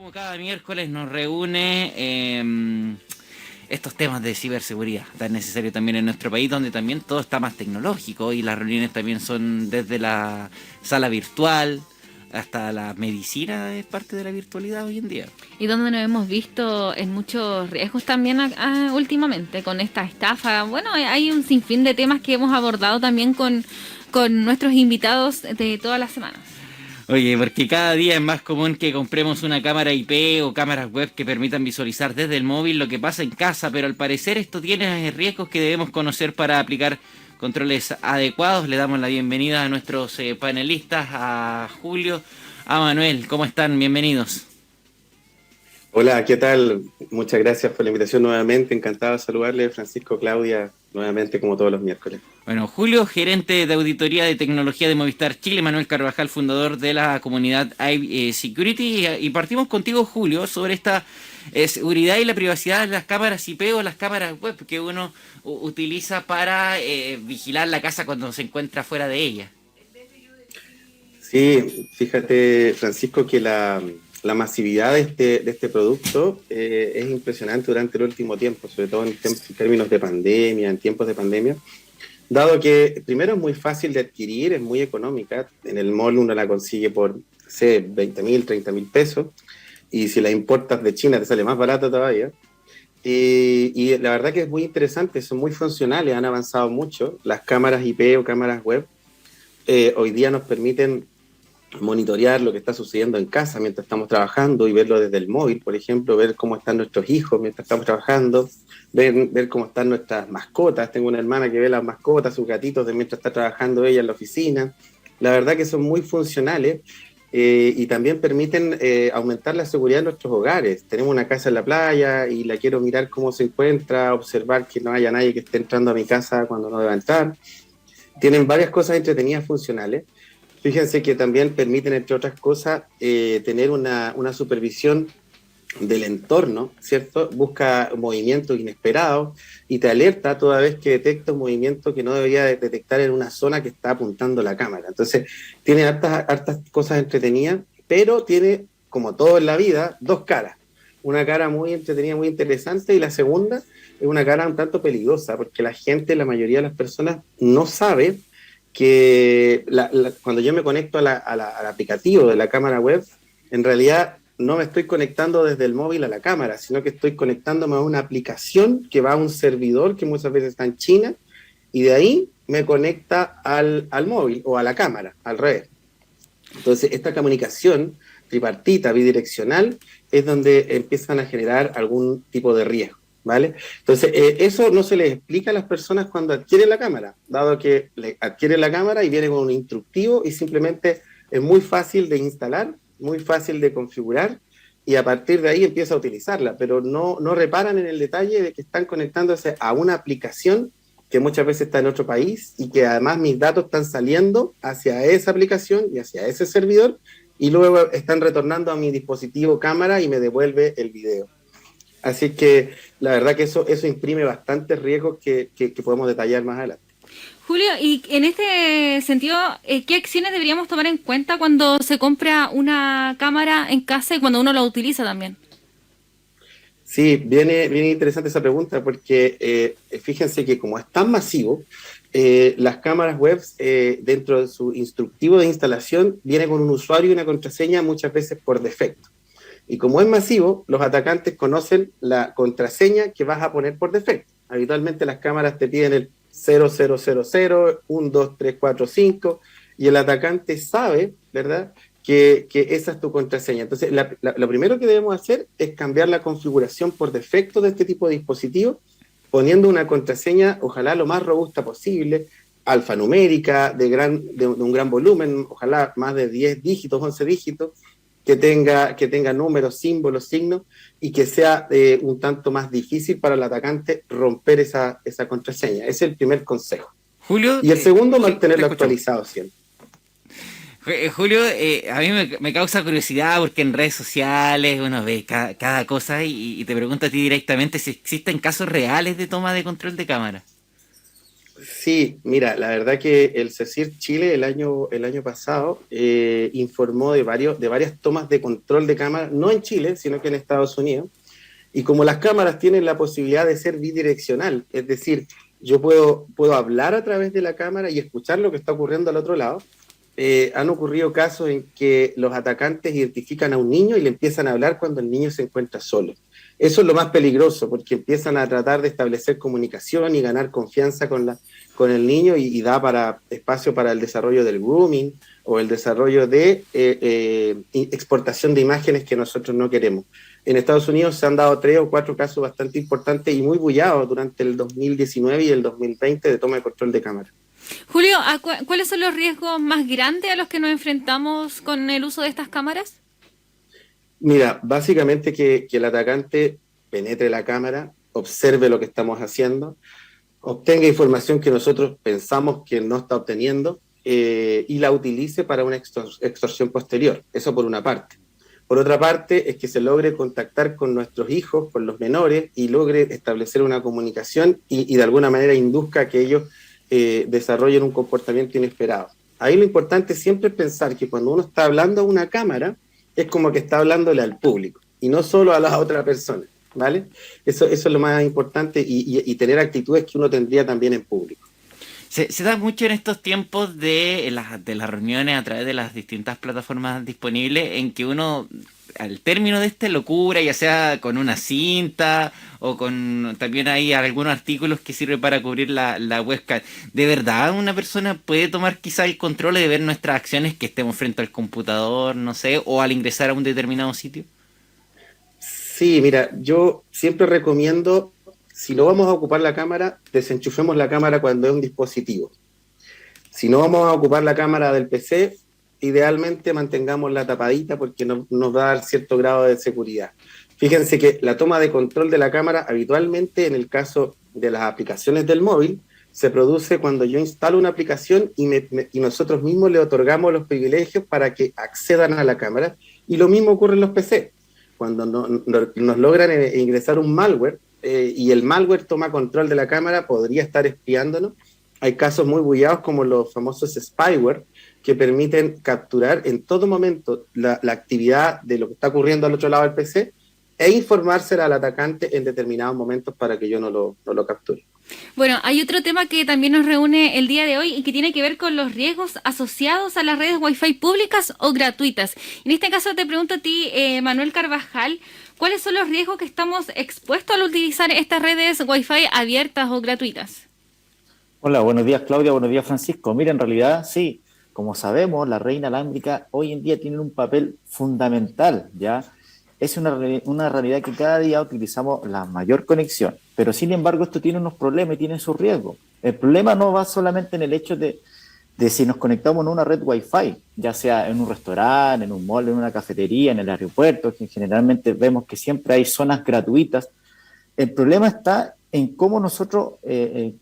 Como cada miércoles nos reúne estos temas de ciberseguridad, tan necesario también en nuestro país, donde también todo está más tecnológico y las reuniones también son desde la sala virtual hasta la medicina, es parte de la virtualidad hoy en día. Y donde nos hemos visto en muchos riesgos también últimamente con esta estafa. Bueno, hay un sinfín de temas que hemos abordado también con nuestros invitados de todas las semanas. Oye, porque cada día es más común que compremos una cámara IP o cámaras web que permitan visualizar desde el móvil lo que pasa en casa, pero al parecer esto tiene riesgos que debemos conocer para aplicar controles adecuados. Le damos la bienvenida a nuestros panelistas, a Julio, a Manuel. ¿Cómo están? Bienvenidos. Hola, ¿qué tal? Muchas gracias por la invitación nuevamente. Encantado de saludarle, Francisco, Claudia, nuevamente como todos los miércoles. Bueno, Julio, gerente de auditoría de tecnología de Movistar Chile, Manuel Carvajal, fundador de la comunidad iSecurity. Y partimos contigo, Julio, sobre esta seguridad y la privacidad de las cámaras IP o las cámaras web que uno utiliza para vigilar la casa cuando se encuentra fuera de ella. Sí, fíjate, Francisco, que la masividad de este producto es impresionante durante el último tiempo, sobre todo en términos de pandemia, en tiempos de pandemia, dado que primero es muy fácil de adquirir, es muy económica. En el mall uno la consigue por, sé, 20.000, 30.000 pesos, y si la importas de China te sale más barata todavía. Y la verdad que es muy interesante, son muy funcionales, han avanzado mucho. Las cámaras IP o cámaras web hoy día nos permiten monitorear lo que está sucediendo en casa mientras estamos trabajando y verlo desde el móvil, por ejemplo, ver cómo están nuestros hijos mientras estamos trabajando, ver cómo están nuestras mascotas. Tengo una hermana que ve las mascotas, sus gatitos, de mientras está trabajando ella en la oficina. La verdad que son muy funcionales y también permiten aumentar la seguridad de nuestros hogares. Tenemos una casa en la playa y la quiero mirar cómo se encuentra, observar que no haya nadie que esté entrando a mi casa cuando no deba entrar. Tienen varias cosas entretenidas funcionales. Fíjense que también permiten, entre otras cosas, tener una supervisión del entorno, ¿cierto? Busca movimientos inesperados y te alerta toda vez que detecta un movimiento que no debería detectar en una zona que está apuntando la cámara. Entonces, tiene hartas cosas entretenidas, pero tiene, como todo en la vida, dos caras. Una cara muy entretenida, muy interesante, y la segunda es una cara un tanto peligrosa, porque la gente, la mayoría de las personas, no sabe que cuando yo me conecto al aplicativo de la cámara web, en realidad no me estoy conectando desde el móvil a la cámara, sino que estoy conectándome a una aplicación que va a un servidor que muchas veces está en China, y de ahí me conecta al móvil o a la cámara, al revés. Entonces, esta comunicación tripartita, bidireccional, es donde empiezan a generar algún tipo de riesgo, ¿vale? Entonces, eso no se les explica a las personas cuando adquieren la cámara, dado que adquieren la cámara y viene con un instructivo y simplemente es muy fácil de instalar, muy fácil de configurar, y a partir de ahí empieza a utilizarla, pero no reparan en el detalle de que están conectándose a una aplicación que muchas veces está en otro país y que además mis datos están saliendo hacia esa aplicación y hacia ese servidor, y luego están retornando a mi dispositivo cámara y me devuelve el video. Así que la verdad que eso imprime bastantes riesgos que podemos detallar más adelante. Julio, y en este sentido, ¿qué acciones deberíamos tomar en cuenta cuando se compra una cámara en casa y cuando uno la utiliza también? Sí, viene interesante esa pregunta, porque fíjense que como es tan masivo, las cámaras web, dentro de su instructivo de instalación, viene con un usuario y una contraseña muchas veces por defecto. Y como es masivo, los atacantes conocen la contraseña que vas a poner por defecto. Habitualmente las cámaras te piden el 0000, 12345, y el atacante sabe, ¿verdad?, que esa es tu contraseña. Entonces, lo primero que debemos hacer es cambiar la configuración por defecto de este tipo de dispositivo, poniendo una contraseña, ojalá lo más robusta posible, alfanumérica, de un gran volumen, ojalá más de 10 dígitos, 11 dígitos, que tenga números, símbolos, signos, y que sea un tanto más difícil para el atacante romper esa contraseña. Ese es el primer consejo. Julio, Y el segundo, te mantenerlo escucho. actualizado siempre. Julio, a mí me causa curiosidad porque en redes sociales uno ve cada cosa y te pregunto a ti directamente si existen casos reales de toma de control de cámara. Sí, mira, la verdad que el CECIR Chile el año pasado informó de varias tomas de control de cámara, no en Chile, sino que en Estados Unidos. Y como las cámaras tienen la posibilidad de ser bidireccional, es decir, puedo hablar a través de la cámara y escuchar lo que está ocurriendo al otro lado, han ocurrido casos en que los atacantes identifican a un niño y le empiezan a hablar cuando el niño se encuentra solo. Eso es lo más peligroso, porque empiezan a tratar de establecer comunicación y ganar confianza con el niño y da espacio para el desarrollo del grooming o el desarrollo de exportación de imágenes que nosotros no queremos. En Estados Unidos se han dado 3 o 4 casos bastante importantes y muy bullados durante el 2019 y el 2020 de toma de control de cámara. Julio, ¿cuáles son los riesgos más grandes a los que nos enfrentamos con el uso de estas cámaras? Mira, básicamente que el atacante penetre la cámara, observe lo que estamos haciendo, obtenga información que nosotros pensamos que no está obteniendo y la utilice para una extorsión posterior. Eso por una parte. Por otra parte, es que se logre contactar con nuestros hijos, con los menores, y logre establecer una comunicación y de alguna manera induzca a que ellos desarrollen un comportamiento inesperado. Ahí lo importante siempre es pensar que cuando uno está hablando a una cámara, es como que está hablándole al público y no solo a la otra persona, ¿vale? Eso es lo más importante y tener actitudes que uno tendría también en público. Se da mucho en estos tiempos de las reuniones a través de las distintas plataformas disponibles en que uno, al término de esta locura, ya sea con una cinta o con también hay algunos artículos que sirven para cubrir la webcam, ¿de verdad una persona puede tomar quizá el control de ver nuestras acciones que estemos frente al computador, no sé, o al ingresar a un determinado sitio? Sí, mira, yo siempre recomiendo, si no vamos a ocupar la cámara, desenchufemos la cámara cuando es un dispositivo. Si no vamos a ocupar la cámara del PC, idealmente mantengámosla tapadita porque nos va a dar cierto grado de seguridad. Fíjense que la toma de control de la cámara habitualmente en el caso de las aplicaciones del móvil se produce cuando yo instalo una aplicación y nosotros mismos le otorgamos los privilegios para que accedan a la cámara, y lo mismo ocurre en los PC. Cuando nos logran ingresar un malware y el malware toma control de la cámara, podría estar espiándonos. Hay casos muy bullados como los famosos spyware que permiten capturar en todo momento la actividad de lo que está ocurriendo al otro lado del PC e informársela al atacante en determinados momentos para que yo no lo capture. Bueno, hay otro tema que también nos reúne el día de hoy y que tiene que ver con los riesgos asociados a las redes Wi-Fi públicas o gratuitas. En este caso te pregunto a ti, Manuel Carvajal, ¿cuáles son los riesgos que estamos expuestos al utilizar estas redes Wi-Fi abiertas o gratuitas? Hola, buenos días Claudia, buenos días Francisco. Mira, en realidad sí, como sabemos, la red inalámbrica hoy en día tiene un papel fundamental, ¿ya? Es una realidad que cada día utilizamos la mayor conexión, pero sin embargo esto tiene unos problemas y tiene sus riesgos. El problema no va solamente en el hecho de si nos conectamos en una red Wi-Fi, ya sea en un restaurante, en un mall, en una cafetería, en el aeropuerto, que generalmente vemos que siempre hay zonas gratuitas. El problema está en cómo nosotros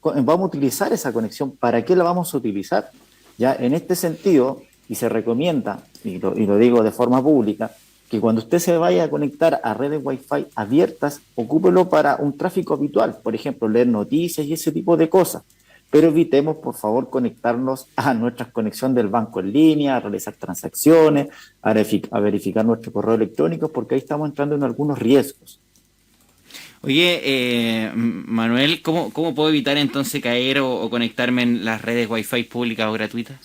vamos a utilizar esa conexión, para qué la vamos a utilizar. Ya en este sentido, y se recomienda, y lo digo de forma pública, que cuando usted se vaya a conectar a redes Wi-Fi abiertas, ocúpelo para un tráfico habitual, por ejemplo, leer noticias y ese tipo de cosas. Pero evitemos, por favor, conectarnos a nuestra conexión del banco en línea, a realizar transacciones, a verificar nuestro correo electrónico, porque ahí estamos entrando en algunos riesgos. Oye, Manuel, ¿cómo puedo evitar entonces caer o conectarme en las redes Wi-Fi públicas o gratuitas?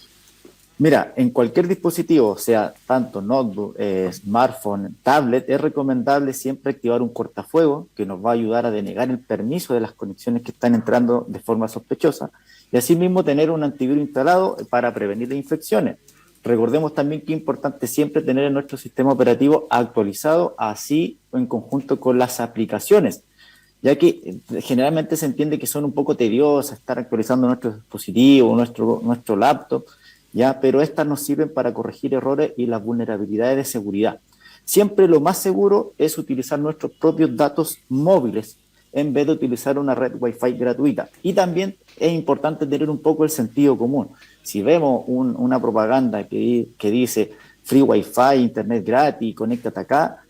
Mira, en cualquier dispositivo, sea tanto notebook, smartphone, tablet, es recomendable siempre activar un cortafuego que nos va a ayudar a denegar el permiso de las conexiones que están entrando de forma sospechosa, y asimismo tener un antivirus instalado para prevenir las infecciones. Recordemos también que es importante siempre tener en nuestro sistema operativo actualizado, así en conjunto con las aplicaciones, ya que generalmente se entiende que son un poco tediosas estar actualizando nuestro dispositivo, nuestro laptop, ¿ya? Pero estas nos sirven para corregir errores y las vulnerabilidades de seguridad. Siempre lo más seguro es utilizar nuestros propios datos móviles en vez de utilizar una red Wi-Fi gratuita. Y también es importante tener un poco el sentido común. Si vemos una propaganda que dice free Wi-Fi, internet gratis, conéctate acá,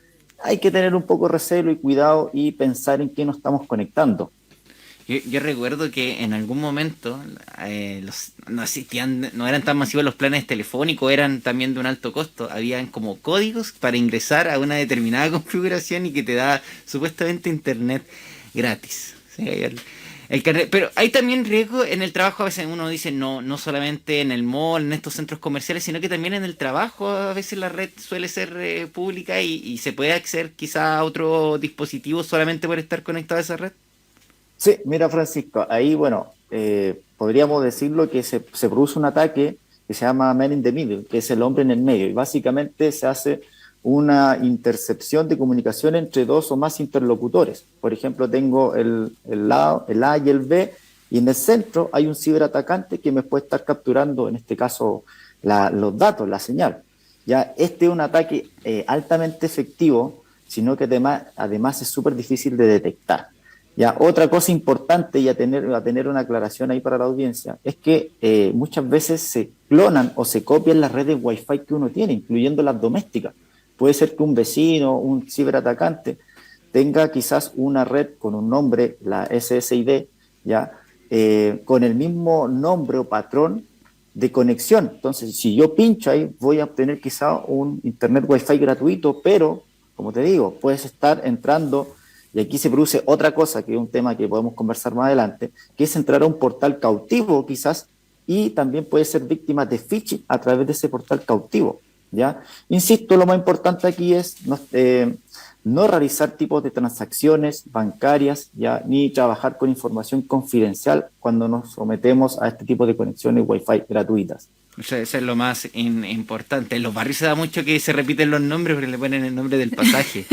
hay que tener un poco de recelo y cuidado y pensar en qué nos estamos conectando. Yo recuerdo que en algún momento no existían, no eran tan masivos los planes telefónicos, eran también de un alto costo. Habían como códigos para ingresar a una determinada configuración y que te da supuestamente internet gratis. Sí, pero hay también riesgo en el trabajo. A veces uno dice no solamente en el mall, en estos centros comerciales, sino que también en el trabajo. A veces la red suele ser pública y se puede acceder quizá a otro dispositivo solamente por estar conectado a esa red. Sí, mira Francisco, ahí bueno, podríamos decirlo que se produce un ataque que se llama Man in the Middle, que es el hombre en el medio, y básicamente se hace una intercepción de comunicación entre dos o más interlocutores. Por ejemplo, tengo el A y el B, y en el centro hay un ciberatacante que me puede estar capturando, en este caso, los datos, la señal. Ya, este es un ataque altamente efectivo, sino que además es súper difícil de detectar. Ya, otra cosa importante y a tener una aclaración ahí para la audiencia es que muchas veces se clonan o se copian las redes Wi-Fi que uno tiene, incluyendo las domésticas. Puede ser que un vecino, un ciberatacante, tenga quizás una red con un nombre, la SSID, ¿ya? Con el mismo nombre o patrón de conexión. Entonces, si yo pincho ahí, voy a obtener quizás un internet Wi-Fi gratuito, pero, como te digo, puedes estar entrando. Y aquí se produce otra cosa, que es un tema que podemos conversar más adelante, que es entrar a un portal cautivo quizás, y también puede ser víctima de phishing a través de ese portal cautivo, ¿ya? Insisto, lo más importante aquí es no realizar tipos de transacciones bancarias, ¿ya? Ni trabajar con información confidencial cuando nos sometemos a este tipo de conexiones Wi-Fi gratuitas. Eso es lo más importante. En los barrios se da mucho que se repiten los nombres porque le ponen el nombre del pasaje.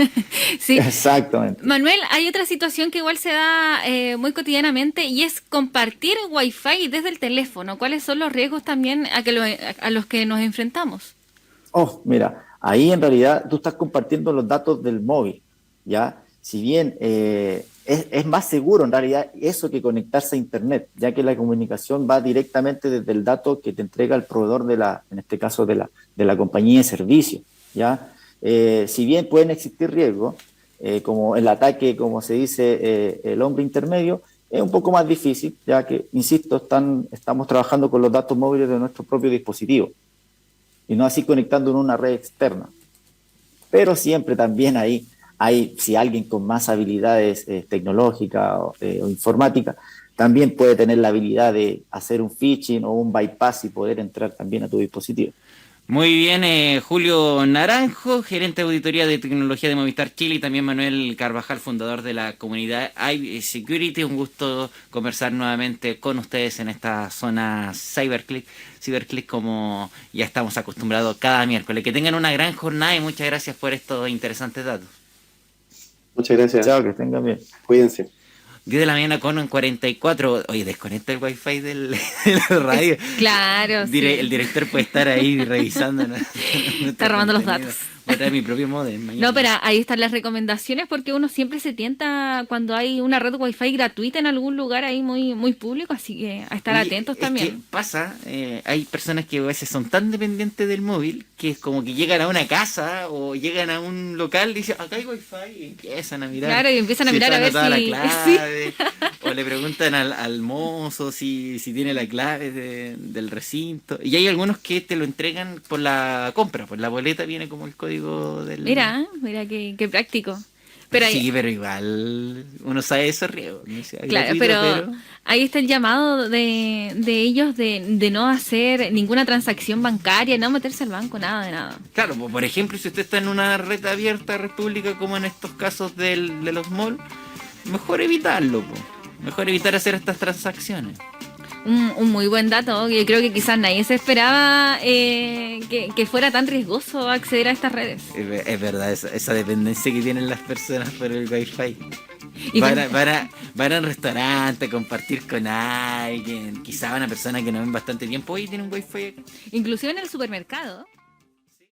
Sí. Exactamente. Manuel, hay otra situación que igual se da muy cotidianamente y es compartir Wi-Fi desde el teléfono. ¿Cuáles son los riesgos también a los que nos enfrentamos? Oh, mira, ahí en realidad tú estás compartiendo los datos del móvil, ¿ya? Si bien es más seguro en realidad eso que conectarse a Internet, ya que la comunicación va directamente desde el dato que te entrega el proveedor en este caso de la compañía de servicio, ¿ya? Si bien pueden existir riesgos, como el ataque, como se dice, el hombre intermedio, es un poco más difícil, ya que, insisto, estamos trabajando con los datos móviles de nuestro propio dispositivo y no así conectando en una red externa. Pero siempre también si alguien con más habilidades tecnológicas o informáticas, también puede tener la habilidad de hacer un phishing o un bypass y poder entrar también a tu dispositivo. Muy bien, Julio Naranjo, gerente de auditoría de tecnología de Movistar Chile, y también Manuel Carvajal, fundador de la comunidad iSecurity. Un gusto conversar nuevamente con ustedes en esta zona Cyberclick, como ya estamos acostumbrados cada miércoles. Que tengan una gran jornada y muchas gracias por estos interesantes datos. Muchas gracias. Chao, que tengan bien. Cuídense. 10 de la mañana con 44. Oye, desconecta el wifi de la radio. Claro, sí. El director puede estar ahí revisando. Está robando los datos. Voy a traer mi propio modem mañana. No, pero ahí están las recomendaciones porque uno siempre se tienta cuando hay una red Wi-Fi gratuita en algún lugar ahí muy, muy público, así que a estar atentos también. ¿Qué pasa? Hay personas que a veces son tan dependientes del móvil que es como que llegan a una casa o llegan a un local y dicen, acá hay Wi-Fi, y empiezan a mirar. Claro, y empiezan a mirar a ver la si... clave, sí. O le preguntan al mozo si tiene la clave del recinto. Y hay algunos que te lo entregan por la compra, por la boleta viene como el código del... Mira qué práctico. Pero sí, pero igual uno sabe eso riesgo. ¿No? Claro, pero ahí está el llamado de ellos de no hacer ninguna transacción bancaria, no meterse al banco, nada de nada. Claro, pues, por ejemplo, si usted está en una red abierta, red pública, como en estos casos de los malls, mejor evitarlo, pues. Mejor evitar hacer estas transacciones. Un muy buen dato. Yo creo que quizás nadie se esperaba que fuera tan riesgoso acceder a estas redes. Es verdad, esa dependencia que tienen las personas por el Wi-Fi. Van a un restaurante a compartir con alguien, quizá una persona que no ven bastante tiempo y tiene un Wi-Fi. Inclusive en el supermercado.